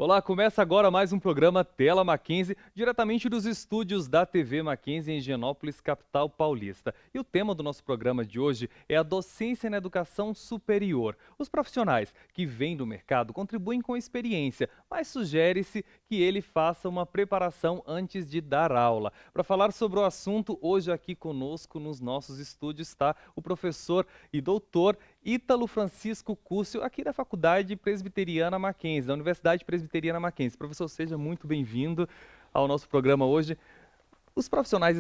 Olá, começa agora mais um programa Tela Mackenzie, diretamente dos estúdios da TV Mackenzie em Higienópolis, capital paulista. E o tema do nosso programa de hoje é a docência na educação superior. Os profissionais que vêm do mercado contribuem com a experiência, mas sugere-se que ele faça uma preparação antes de dar aula. Para falar sobre o assunto, hoje aqui conosco nos nossos estúdios está o professor e doutor Ítalo Francisco Cúrcio, aqui da Faculdade Presbiteriana Mackenzie, da Universidade Presbiteriana Mackenzie. Professor, seja muito bem-vindo ao nosso programa hoje. Os profissionais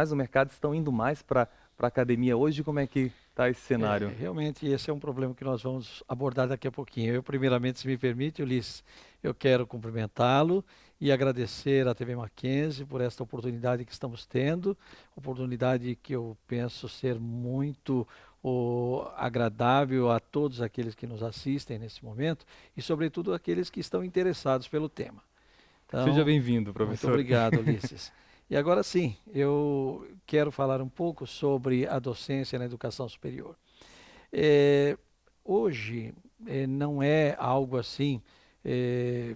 do mercado estão indo mais para a academia hoje? Como é que está esse cenário? Realmente esse é um problema que nós vamos abordar daqui a pouquinho. Eu, primeiramente, se me permite, Ulisses, eu quero cumprimentá-lo e agradecer à TV Mackenzie por esta oportunidade que estamos tendo, oportunidade que eu penso ser muito agradável a todos aqueles que nos assistem nesse momento e, sobretudo, aqueles que estão interessados pelo tema. Seja Então, bem-vindo, muito professor. obrigado, Ulisses. E agora sim, eu quero falar um pouco sobre a docência na educação superior. É, hoje não é algo assim é,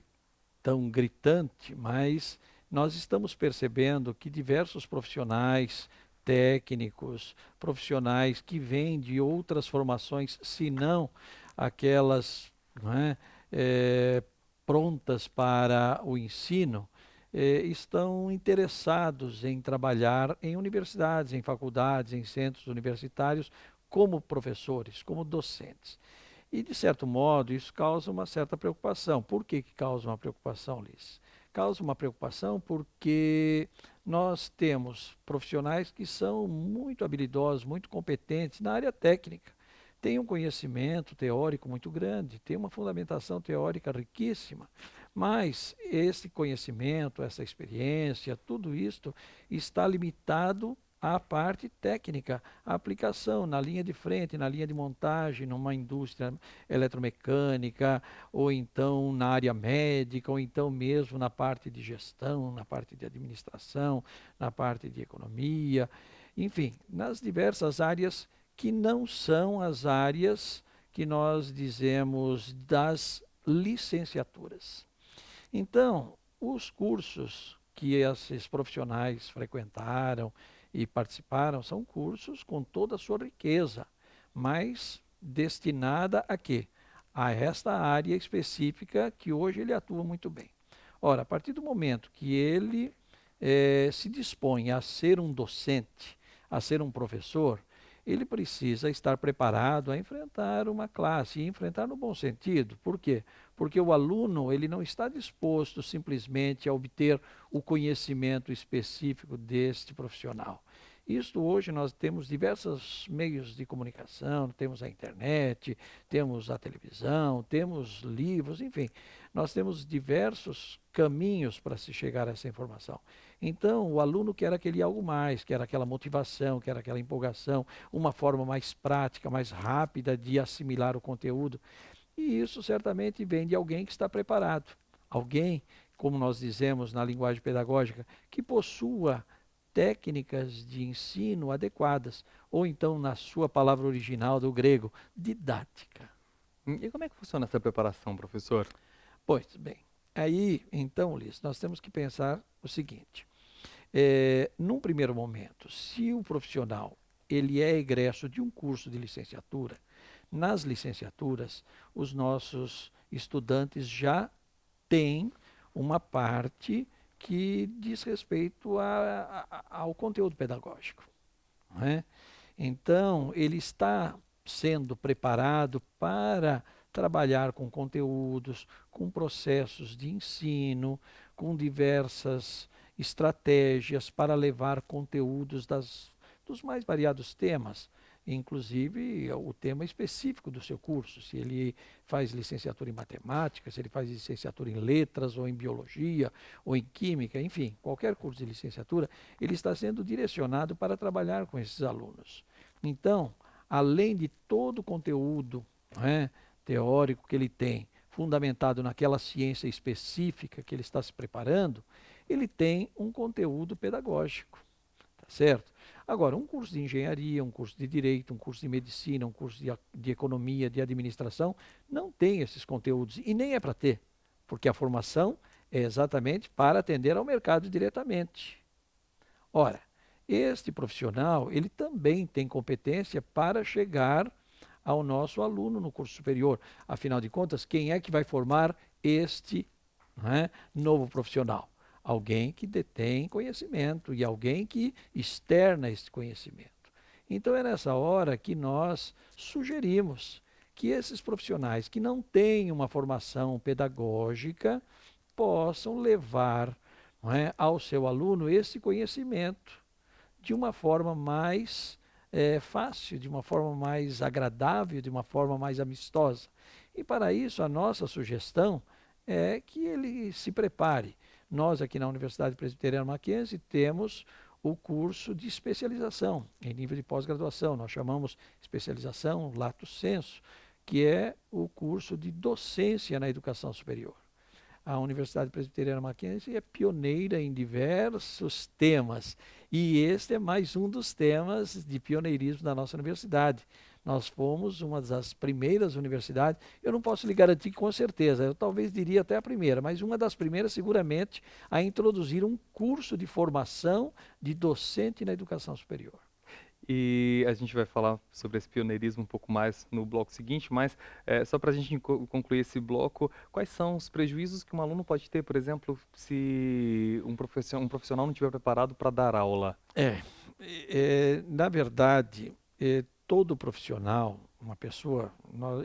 tão gritante, mas nós estamos percebendo que diversos profissionais, técnicos, profissionais que vêm de outras formações, se não aquelas, não é, é, prontas para o ensino, estão interessados em trabalhar em universidades, em faculdades, em centros universitários, como professores, como docentes. E, de certo modo, isso causa uma certa preocupação. Por que que causa uma preocupação, Liz? Causa uma preocupação porque nós temos profissionais que são muito habilidosos, muito competentes na área técnica. Têm um conhecimento teórico muito grande, têm uma fundamentação teórica riquíssima, mas esse conhecimento, essa experiência, tudo isto está limitado à parte técnica, a aplicação na linha de frente, na linha de montagem, numa indústria eletromecânica, ou então na área médica, ou então mesmo na parte de gestão, na parte de administração, na parte de economia, enfim, nas diversas áreas que não são as áreas que nós dizemos das licenciaturas. Então, os cursos que esses profissionais frequentaram e participaram são cursos com toda a sua riqueza, mas destinada a quê? A esta área específica que hoje ele atua muito bem. Ora, a partir do momento que ele se dispõe a ser um docente, a ser um professor, ele precisa estar preparado a enfrentar uma classe, e enfrentar no bom sentido. Por quê? Porque o aluno ele não está disposto simplesmente a obter o conhecimento específico deste profissional. Isto hoje nós temos diversos meios de comunicação, temos a internet, temos a televisão, temos livros, enfim, nós temos diversos caminhos para se chegar a essa informação. Então, o aluno quer aquele algo mais, quer aquela motivação, quer aquela empolgação, uma forma mais prática, mais rápida de assimilar o conteúdo. E isso certamente vem de alguém que está preparado. Alguém, como nós dizemos na linguagem pedagógica, que possua técnicas de ensino adequadas, ou então, na sua palavra original do grego, didática. E como é que funciona essa preparação, professor? Pois bem, aí então, Ulisses, nós temos que pensar o seguinte: num primeiro momento, se o profissional ele é egresso de um curso de licenciatura, nas licenciaturas, os nossos estudantes já têm uma parte que diz respeito ao conteúdo pedagógico. Não é? Então, ele está sendo preparado para trabalhar com conteúdos, com processos de ensino, com diversas estratégias para levar conteúdos dos mais variados temas, inclusive o tema específico do seu curso, se ele faz licenciatura em matemática, se ele faz licenciatura em letras, ou em biologia, ou em química, enfim, qualquer curso de licenciatura, ele está sendo direcionado para trabalhar com esses alunos. Então, além de todo o conteúdo, né, teórico que ele tem, fundamentado naquela ciência específica que ele está se preparando, ele tem um conteúdo pedagógico, tá certo? Agora, um curso de engenharia, um curso de direito, um curso de medicina, um curso de economia, de administração, não tem esses conteúdos e nem é para ter. porque a formação é exatamente para atender ao mercado diretamente. Ora, este profissional, ele também tem competência para chegar ao nosso aluno no curso superior. Afinal de contas, quem é que vai formar este, né, novo profissional? Alguém que detém conhecimento e alguém que externa esse conhecimento. Então é nessa hora que nós sugerimos que esses profissionais que não têm uma formação pedagógica possam levar, não é, ao seu aluno esse conhecimento de uma forma mais fácil, de uma forma mais agradável, de uma forma mais amistosa. E para isso, a nossa sugestão é que ele se prepare. Nós, aqui na Universidade Presbiteriana Mackenzie, temos o curso de especialização em nível de pós-graduação. Nós chamamos especialização lato sensu, que é o curso de docência na educação superior. A Universidade Presbiteriana Mackenzie é pioneira em diversos temas e este é mais um dos temas de pioneirismo da nossa universidade. Nós fomos uma das primeiras universidades, eu não posso lhe garantir com certeza, eu talvez diria até a primeira, mas uma das primeiras seguramente a introduzir um curso de formação de docente na educação superior. E a gente vai falar sobre esse pioneirismo um pouco mais no bloco seguinte, mas só para a gente concluir esse bloco, quais são os prejuízos que um aluno pode ter, por exemplo, se um profissional não estiver preparado para dar aula? Na verdade, todo profissional, uma pessoa,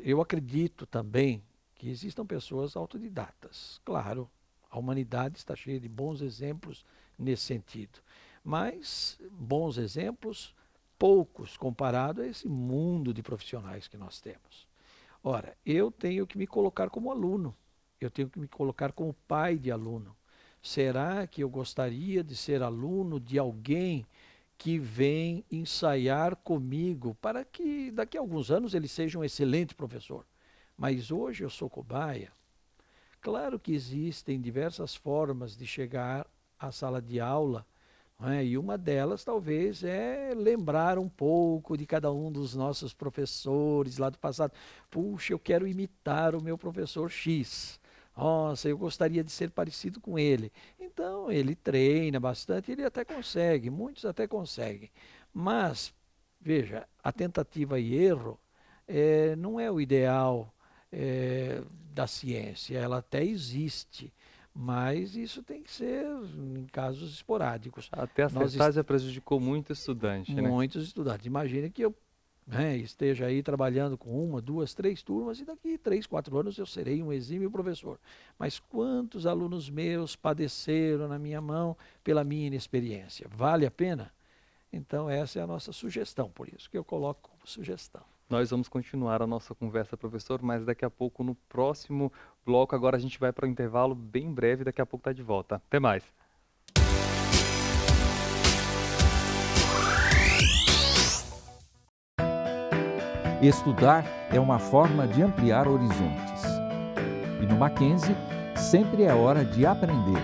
eu acredito também que existam pessoas autodidatas. Claro, a humanidade está cheia de bons exemplos nesse sentido, mas bons exemplos poucos comparado a esse mundo de profissionais que nós temos. Ora, eu tenho que me colocar como aluno, eu tenho que me colocar como pai de aluno. Será que eu gostaria de ser aluno de alguém que vem ensaiar comigo para que daqui a alguns anos ele seja um excelente professor? Mas hoje eu sou cobaia. Claro que existem diversas formas de chegar à sala de aula, e uma delas talvez é lembrar um pouco de cada um dos nossos professores lá do passado. Puxa, eu quero imitar o meu professor X. Nossa, eu gostaria de ser parecido com ele. Então, ele treina bastante, ele até consegue, muitos até conseguem. Mas, veja, a tentativa e erro não é o ideal da ciência, ela até existe. Mas isso tem que ser em casos esporádicos. Até acertar já prejudicou muito o estudante, né? Muitos estudantes. Imagine que eu esteja aí trabalhando com uma, duas, três turmas e daqui 3, 4 anos eu serei um exímio professor. Mas quantos alunos meus padeceram na minha mão pela minha inexperiência? Vale a pena? Então essa é a nossa sugestão, por isso que eu coloco como sugestão. Nós vamos continuar a nossa conversa, professor, mas daqui a pouco, no próximo bloco, agora a gente vai para o intervalo bem breve, daqui a pouco está de volta. Até mais. Estudar é uma forma de ampliar horizontes. E no Mackenzie, sempre é hora de aprender.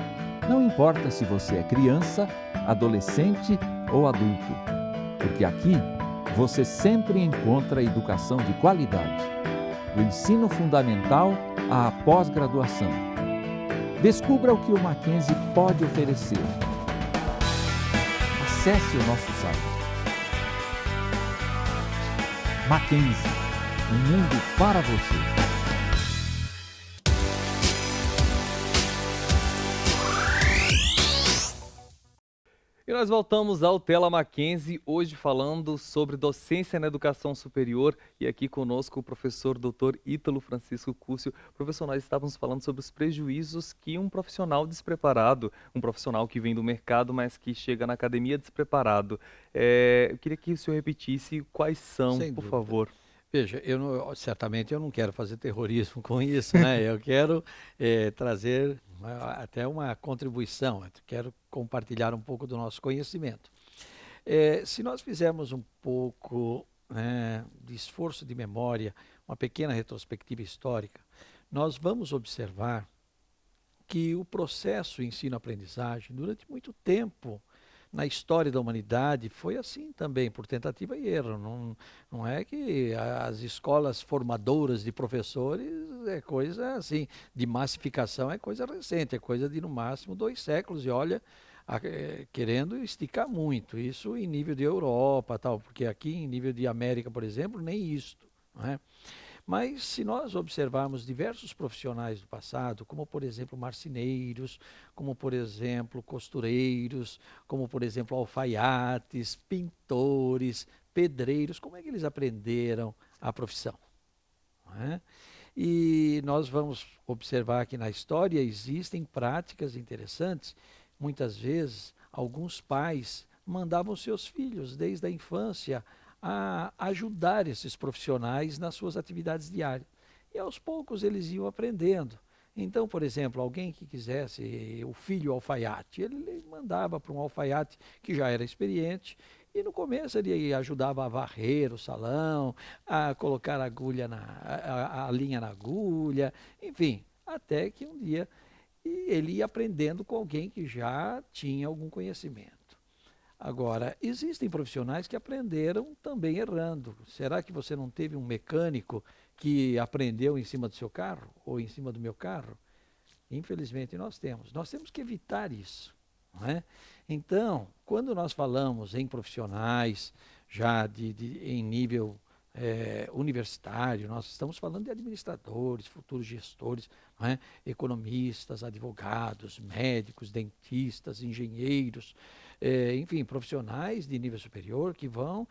Não importa se você é criança, adolescente ou adulto, porque aqui você sempre encontra educação de qualidade, do ensino fundamental à pós-graduação. Descubra o que o Mackenzie pode oferecer. Acesse o nosso site. Mackenzie, um mundo para você. E nós voltamos ao Tela Mackenzie, hoje falando sobre docência na educação superior, e aqui conosco o professor Dr. Ítalo Francisco Cúcio. Professor, nós estávamos falando sobre os prejuízos que um profissional despreparado, um profissional que vem do mercado, mas que chega na academia despreparado. Eu queria que o senhor repetisse quais são, Sem por dúvida. favor. Veja, certamente eu não quero fazer terrorismo com isso, né? Eu quero trazer até uma contribuição, eu quero compartilhar um pouco do nosso conhecimento. Se nós fizermos um pouco de esforço de memória, uma pequena retrospectiva histórica, nós vamos observar que o processo ensino-aprendizagem, durante muito tempo, na história da humanidade foi assim também, por tentativa e erro. Não é que as escolas formadoras de professores é coisa assim, de massificação é coisa recente, é coisa de no máximo 2 séculos. E olha, querendo esticar muito, isso em nível de Europa, tal, porque aqui em nível de América, por exemplo, nem isto, não é? Mas se nós observarmos diversos profissionais do passado, como por exemplo marceneiros, como por exemplo costureiros, como por exemplo alfaiates, pintores, pedreiros, como é que eles aprenderam a profissão? Não é? E nós vamos observar que na história existem práticas interessantes. Muitas vezes, alguns pais mandavam seus filhos, desde a infância, a ajudar esses profissionais nas suas atividades diárias. E aos poucos eles iam aprendendo. Então, por exemplo, alguém que quisesse o filho alfaiate, ele mandava para um alfaiate que já era experiente, e no começo ele ajudava a varrer o salão, a colocar a agulha a linha na agulha, enfim, até que um dia ele ia aprendendo com alguém que já tinha algum conhecimento. Agora, existem profissionais que aprenderam também errando. Será que você não teve um mecânico que aprendeu em cima do seu carro ou em cima do meu carro? Infelizmente nós temos. Nós temos que evitar isso, não é? Então, quando nós falamos em profissionais já em nível universitário, nós estamos falando de administradores, futuros gestores, não é? Economistas, advogados, médicos, dentistas, engenheiros, enfim, profissionais de nível superior que vão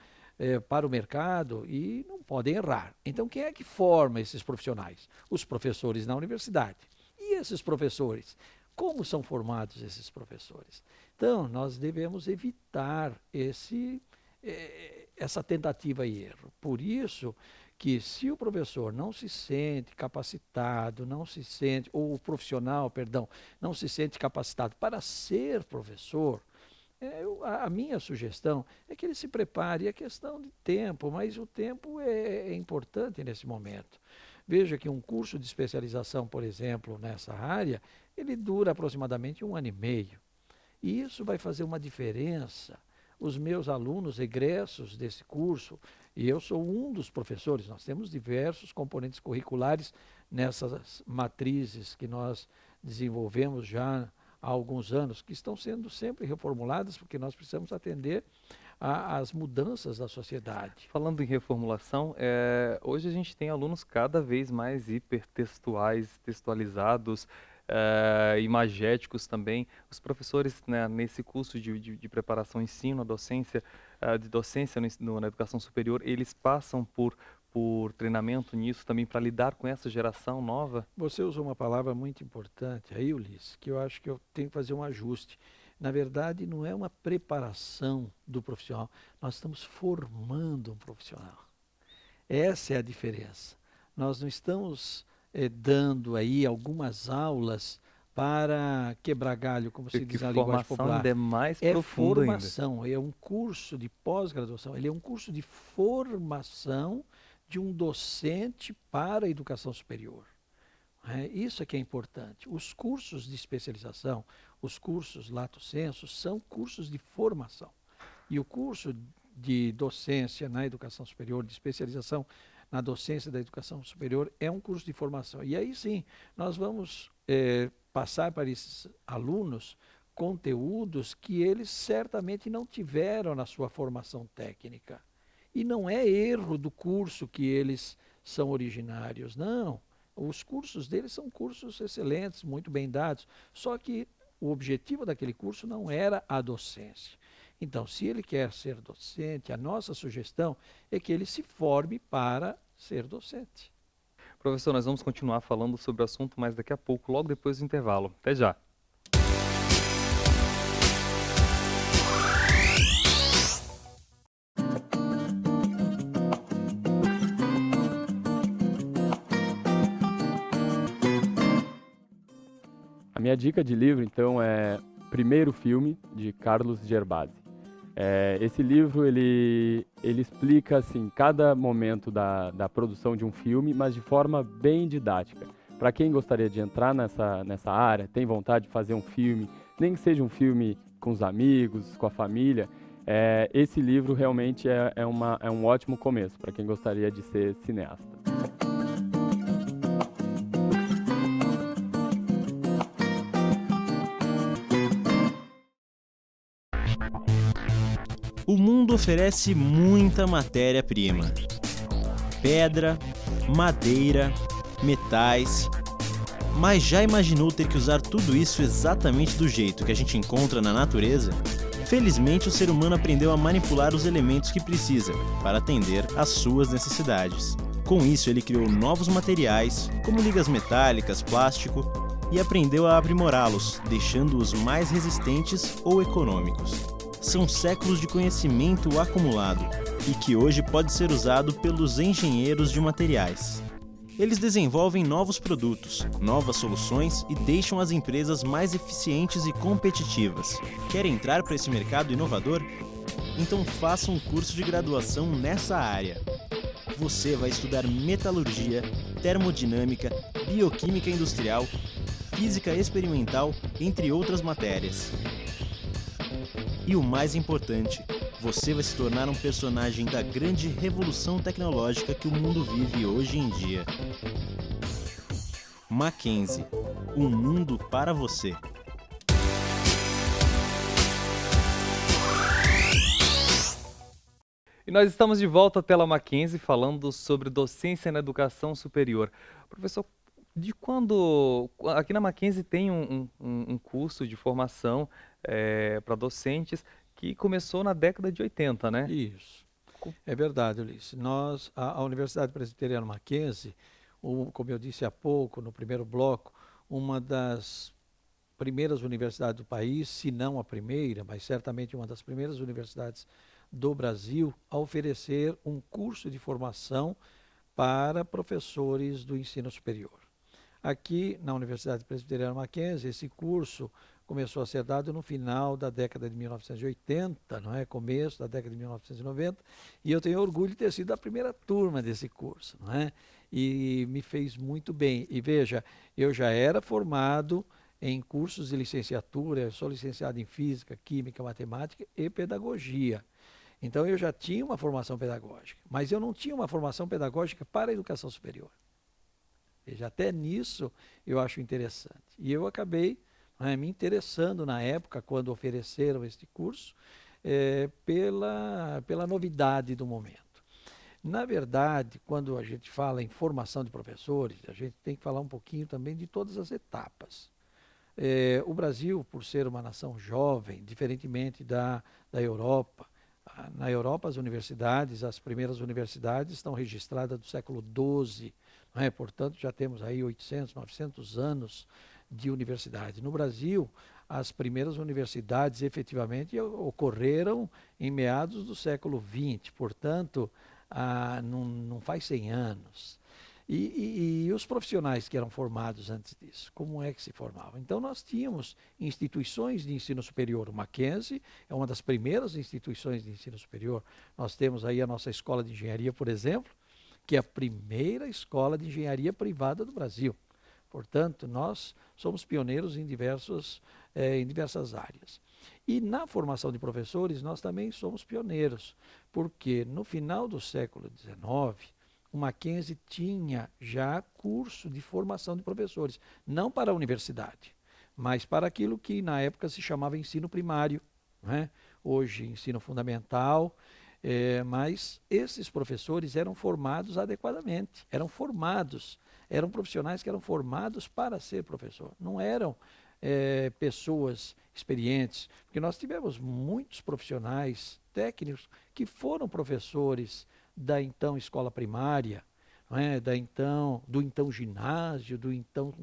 para o mercado e não podem errar. Então, quem é que forma esses profissionais? Os professores na universidade. E esses professores? Como são formados esses professores? Então, nós devemos evitar essa tentativa e erro. Por isso que se o professor não se sente capacitado, ou o profissional, perdão, não se sente capacitado para ser professor, a minha sugestão é que ele se prepare. É questão de tempo, mas o tempo é importante nesse momento. Veja que um curso de especialização, por exemplo, nessa área, ele dura aproximadamente 1 ano e meio. E isso vai fazer uma diferença. Os meus alunos egressos desse curso, e eu sou um dos professores, nós temos diversos componentes curriculares nessas matrizes que nós desenvolvemos já há alguns anos, que estão sendo sempre reformuladas, porque nós precisamos atender às mudanças da sociedade. Falando em reformulação, hoje a gente tem alunos cada vez mais hipertextuais, textualizados, imagéticos também. Os professores, né, nesse curso de preparação, ensino, docência, de docência na educação superior, eles passam por treinamento nisso também para lidar com essa geração nova? Você usou uma palavra muito importante aí, Ulisses, que eu acho que eu tenho que fazer um ajuste. Na verdade, não é uma preparação do profissional, nós estamos formando um profissional. Essa é a diferença. Nós não estamos dando aí algumas aulas para quebrar galho, como se diz na linguagem popular. Formação ainda é mais profunda ainda. Formação, é um curso de pós-graduação, ele é um curso de formação de um docente para a educação superior. Isso é que é importante. Os cursos de especialização, os cursos lato sensu, são cursos de formação. E o curso de docência na educação superior, de especialização na docência da educação superior, é um curso de formação. E aí sim, nós vamos passar para esses alunos conteúdos que eles certamente não tiveram na sua formação técnica. E não é erro do curso que eles são originários, não. Os cursos deles são cursos excelentes, muito bem dados, só que o objetivo daquele curso não era a docência. Então, se ele quer ser docente, a nossa sugestão é que ele se forme para ser docente. Professor, nós vamos continuar falando sobre o assunto, mas daqui a pouco, logo depois do intervalo. Até já! A minha dica de livro, então, é Primeiro Filme, de Carlos Gerbasi. Esse livro, ele explica, assim, cada momento da produção de um filme, mas de forma bem didática. Para quem gostaria de entrar nessa área, tem vontade de fazer um filme, nem que seja um filme com os amigos, com a família, esse livro realmente é um ótimo começo para quem gostaria de ser cineasta. O mundo oferece muita matéria-prima: pedra, madeira, metais. Mas já imaginou ter que usar tudo isso exatamente do jeito que a gente encontra na natureza? Felizmente, o ser humano aprendeu a manipular os elementos que precisa para atender às suas necessidades. Com isso, ele criou novos materiais, como ligas metálicas, plástico, e aprendeu a aprimorá-los, deixando-os mais resistentes ou econômicos. São séculos de conhecimento acumulado e que hoje pode ser usado pelos engenheiros de materiais. Eles desenvolvem novos produtos, novas soluções e deixam as empresas mais eficientes e competitivas. Quer entrar para esse mercado inovador? Então faça um curso de graduação nessa área. Você vai estudar metalurgia, termodinâmica, bioquímica industrial, física experimental, entre outras matérias. E o mais importante, você vai se tornar um personagem da grande revolução tecnológica que o mundo vive hoje em dia. Mackenzie, um mundo para você. E nós estamos de volta à Tela Mackenzie falando sobre docência na educação superior. Professor, de quando... Aqui na Mackenzie tem um curso de formação para docentes que começou na década de 80, né? Isso. É verdade, Ulisses. A Universidade Presbiteriana Mackenzie, como eu disse há pouco, no primeiro bloco, uma das primeiras universidades do país, se não a primeira, mas certamente uma das primeiras universidades do Brasil a oferecer um curso de formação para professores do ensino superior. Aqui na Universidade Presbiteriana Mackenzie, esse curso começou a ser dado no final da década de 1980, não é? Começo da década de 1990, e eu tenho orgulho de ter sido a primeira turma desse curso, não é? E me fez muito bem. E veja, eu já era formado em cursos de licenciatura, eu sou licenciado em Física, Química, Matemática e Pedagogia. Então eu já tinha uma formação pedagógica, mas eu não tinha uma formação pedagógica para a educação superior. Veja, até nisso eu acho interessante. E eu acabei me interessando na época, quando ofereceram este curso, pela novidade do momento. Na verdade, quando a gente fala em formação de professores, a gente tem que falar um pouquinho também de todas as etapas. O Brasil, por ser uma nação jovem, diferentemente da Europa, na Europa as primeiras universidades estão registradas do século XII, não é? Portanto, já temos aí 800, 900 anos de universidade. No Brasil, as primeiras universidades efetivamente ocorreram em meados do século XX, portanto, não faz 100 anos. E os profissionais que eram formados antes disso, como é que se formavam? Então nós tínhamos instituições de ensino superior. O Mackenzie é uma das primeiras instituições de ensino superior. Nós temos aí a nossa escola de engenharia, por exemplo, que é a primeira escola de engenharia privada do Brasil. Portanto, nós somos pioneiros em diversas áreas. E na formação de professores, nós também somos pioneiros, porque no final do século XIX, o Mackenzie tinha já curso de formação de professores, não para a universidade, mas para aquilo que na época se chamava ensino primário, né? Hoje ensino fundamental, mas esses professores eram formados adequadamente, eram profissionais que eram formados para ser professor, não eram pessoas experientes, porque nós tivemos muitos profissionais técnicos que foram professores da então escola primária, não é? do então ginásio, do então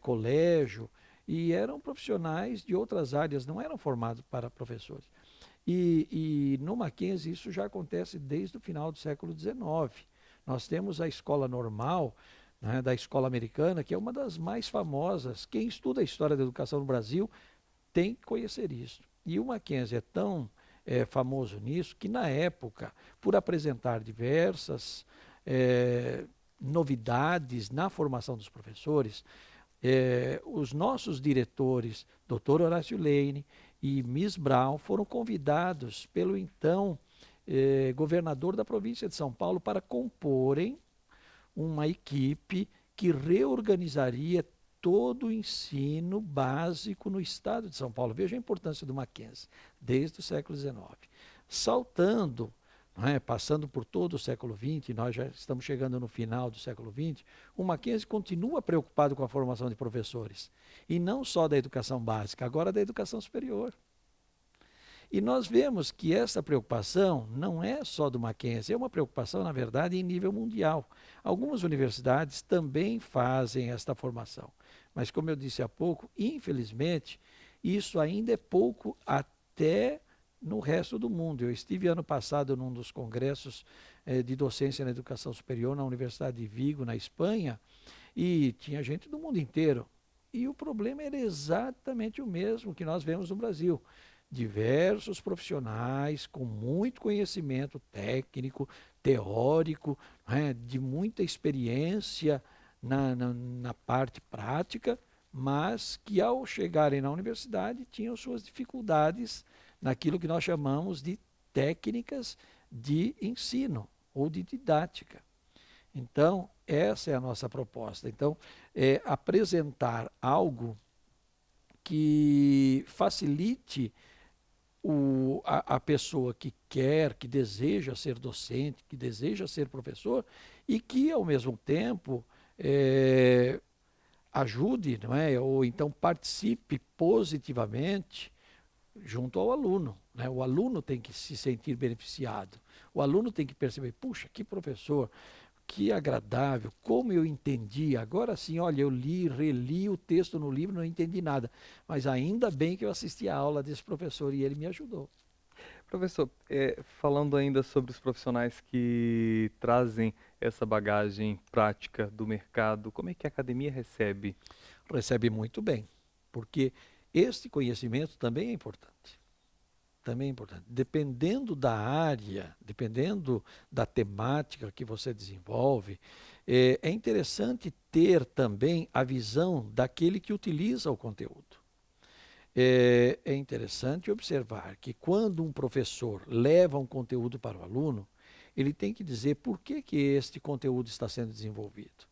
colégio, e eram profissionais de outras áreas, não eram formados para professores. E no Mackenzie isso já acontece desde o final do século XIX. Nós temos a escola normal, né, da escola americana, que é uma das mais famosas. Quem estuda a história da educação no Brasil tem que conhecer isso. E o Mackenzie é tão famoso nisso que, na época, por apresentar diversas novidades na formação dos professores, os nossos diretores, Dr. Horácio Lane e Miss Brown foram convidados pelo então governador da província de São Paulo para comporem uma equipe que reorganizaria todo o ensino básico no estado de São Paulo. Veja a importância do Mackenzie, desde o século XIX. Saltando, não é, passando por todo o século XX, nós já estamos chegando no final do século XX, o Mackenzie continua preocupado com a formação de professores. E não só da educação básica, agora da educação superior. E nós vemos que essa preocupação não é só do Mackenzie, é uma preocupação, na verdade, em nível mundial. Algumas universidades também fazem esta formação. Mas, como eu disse há pouco, infelizmente, isso ainda é pouco até no resto do mundo. Eu estive ano passado num dos congressos de docência na educação superior na Universidade de Vigo, na Espanha, e tinha gente do mundo inteiro. E o problema era exatamente o mesmo que nós vemos no Brasil. Diversos profissionais com muito conhecimento técnico, teórico, né, de muita experiência na parte prática, mas que ao chegarem na universidade tinham suas dificuldades naquilo que nós chamamos de técnicas de ensino ou de didática. Então, essa é a nossa proposta. Então, é apresentar algo que facilite a pessoa que quer, que deseja ser docente, que deseja ser professor e que, ao mesmo tempo, ajude, não é? Ou então participe positivamente junto ao aluno, né? O aluno tem que se sentir beneficiado, o aluno tem que perceber, puxa, que professor, que agradável, como eu entendi. Agora sim, olha, eu li, reli o texto no livro, não entendi nada. Mas ainda bem que eu assisti a aula desse professor e ele me ajudou. Professor, falando ainda sobre os profissionais que trazem essa bagagem prática do mercado, como é que a academia recebe? Recebe muito bem, porque este conhecimento também é importante. Também é importante. Dependendo da área, dependendo da temática que você desenvolve, é interessante ter também a visão daquele que utiliza o conteúdo. É interessante observar que quando um professor leva um conteúdo para o aluno, ele tem que dizer por que este conteúdo está sendo desenvolvido.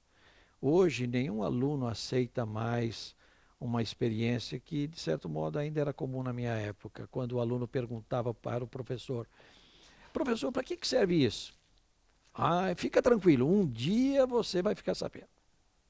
Hoje, nenhum aluno aceita mais uma experiência que, de certo modo, ainda era comum na minha época, quando o aluno perguntava para o professor, professor, para que serve isso? Ah, fica tranquilo, um dia você vai ficar sabendo.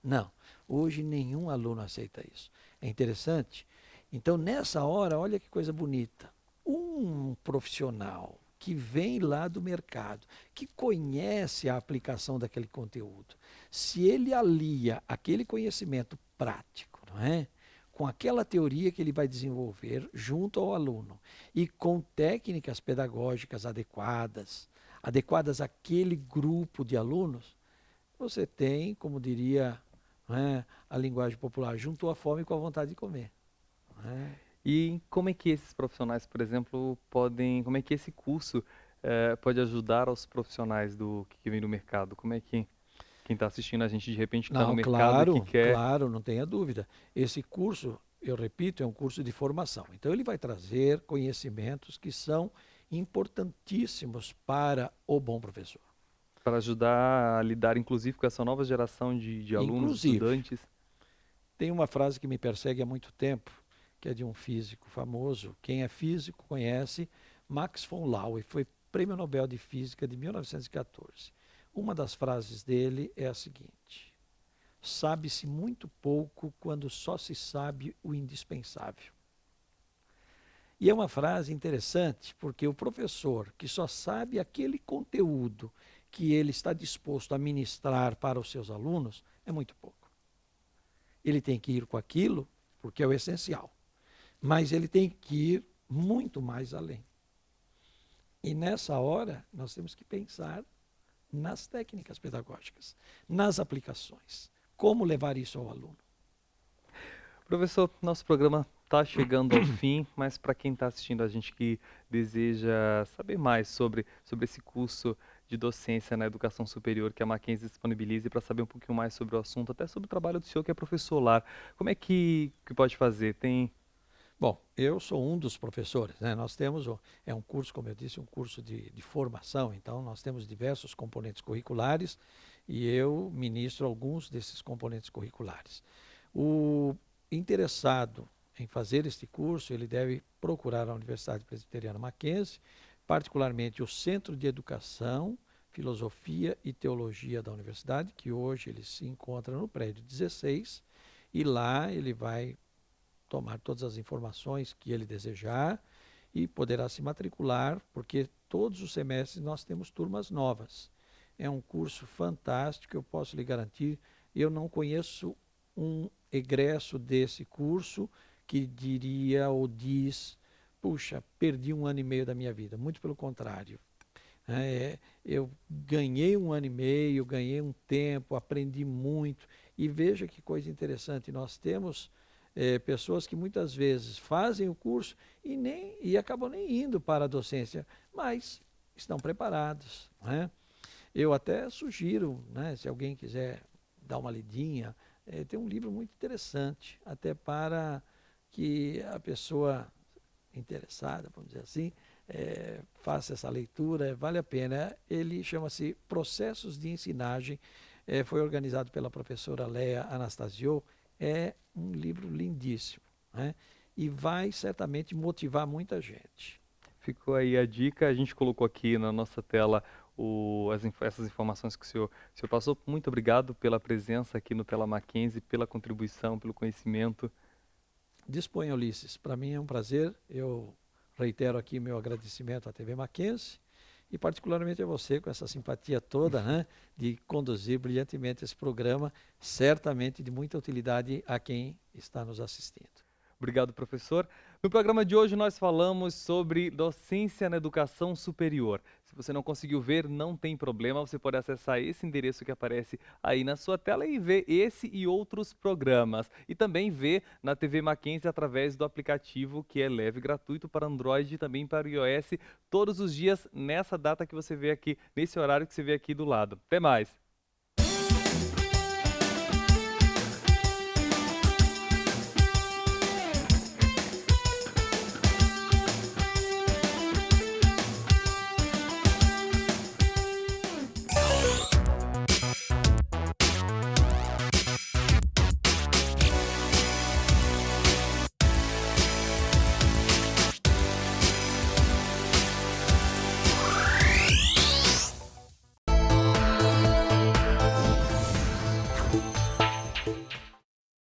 Não, hoje nenhum aluno aceita isso. É interessante? Então, nessa hora, olha que coisa bonita. Um profissional que vem lá do mercado, que conhece a aplicação daquele conteúdo, se ele alia aquele conhecimento prático, não é? Com aquela teoria que ele vai desenvolver junto ao aluno e com técnicas pedagógicas adequadas àquele grupo de alunos, você tem, como diria, não é, a linguagem popular, juntou a fome com a vontade de comer. Não é? E como é que esses profissionais, por exemplo, como é que esse curso pode ajudar aos profissionais que vem do mercado? Como é que quem está assistindo a gente de repente está no mercado e que quer... Claro, não tenha dúvida. Esse curso, eu repito, é um curso de formação. Então ele vai trazer conhecimentos que são importantíssimos para o bom professor. Para ajudar a lidar, inclusive, com essa nova geração de alunos, estudantes. Tem uma frase que me persegue há muito tempo, que é de um físico famoso. Quem é físico conhece, Max von Laue, foi Prêmio Nobel de Física de 1914. Uma das frases dele é a seguinte: sabe-se muito pouco quando só se sabe o indispensável. E é uma frase interessante, porque o professor que só sabe aquele conteúdo que ele está disposto a ministrar para os seus alunos, é muito pouco. Ele tem que ir com aquilo, porque é o essencial. Mas ele tem que ir muito mais além. E nessa hora, nós temos que pensar nas técnicas pedagógicas, nas aplicações. Como levar isso ao aluno? Professor, nosso programa está chegando ao fim, mas para quem está assistindo a gente que deseja saber mais sobre esse curso de docência na educação superior que a Mackenzie disponibiliza e para saber um pouquinho mais sobre o assunto, até sobre o trabalho do senhor que é professor lá, como é que pode fazer? Bom, eu sou um dos professores, né? Nós temos, é um curso, como eu disse, um curso de formação, então nós temos diversos componentes curriculares e eu ministro alguns desses componentes curriculares. O interessado em fazer este curso, ele deve procurar a Universidade Presbiteriana Mackenzie, particularmente o Centro de Educação, Filosofia e Teologia da Universidade, que hoje ele se encontra no prédio 16, e lá ele vai tomar todas as informações que ele desejar e poderá se matricular, porque todos os semestres nós temos turmas novas. É um curso fantástico, eu posso lhe garantir. Eu não conheço um egresso desse curso que diria ou diz, puxa, perdi 1 ano e meio da minha vida. Muito pelo contrário. Eu ganhei 1 ano e meio, ganhei um tempo, aprendi muito. E veja que coisa interessante, nós temos pessoas que muitas vezes fazem o curso e acabam nem indo para a docência, mas estão preparados, né? Eu até sugiro, né, se alguém quiser dar uma lidinha, tem um livro muito interessante, até para que a pessoa interessada, vamos dizer assim, faça essa leitura, vale a pena. Ele chama-se Processos de Ensinagem, foi organizado pela professora Lea Anastasio. É um livro lindíssimo, né? E vai certamente motivar muita gente. Ficou aí a dica, a gente colocou aqui na nossa tela essas informações que o senhor passou. Muito obrigado pela presença aqui no Tela Mackenzie, pela contribuição, pelo conhecimento. Disponha, Ulisses. Para mim é um prazer. Eu reitero aqui meu agradecimento à TV Mackenzie e particularmente a você com essa simpatia toda, né, de conduzir brilhantemente esse programa, certamente de muita utilidade a quem está nos assistindo. Obrigado, professor. No programa de hoje nós falamos sobre docência na educação superior. Se você não conseguiu ver, não tem problema, você pode acessar esse endereço que aparece aí na sua tela e ver esse e outros programas. E também ver na TV Mackenzie através do aplicativo que é leve e gratuito para Android e também para iOS todos os dias nessa data que você vê aqui, nesse horário que você vê aqui do lado. Até mais!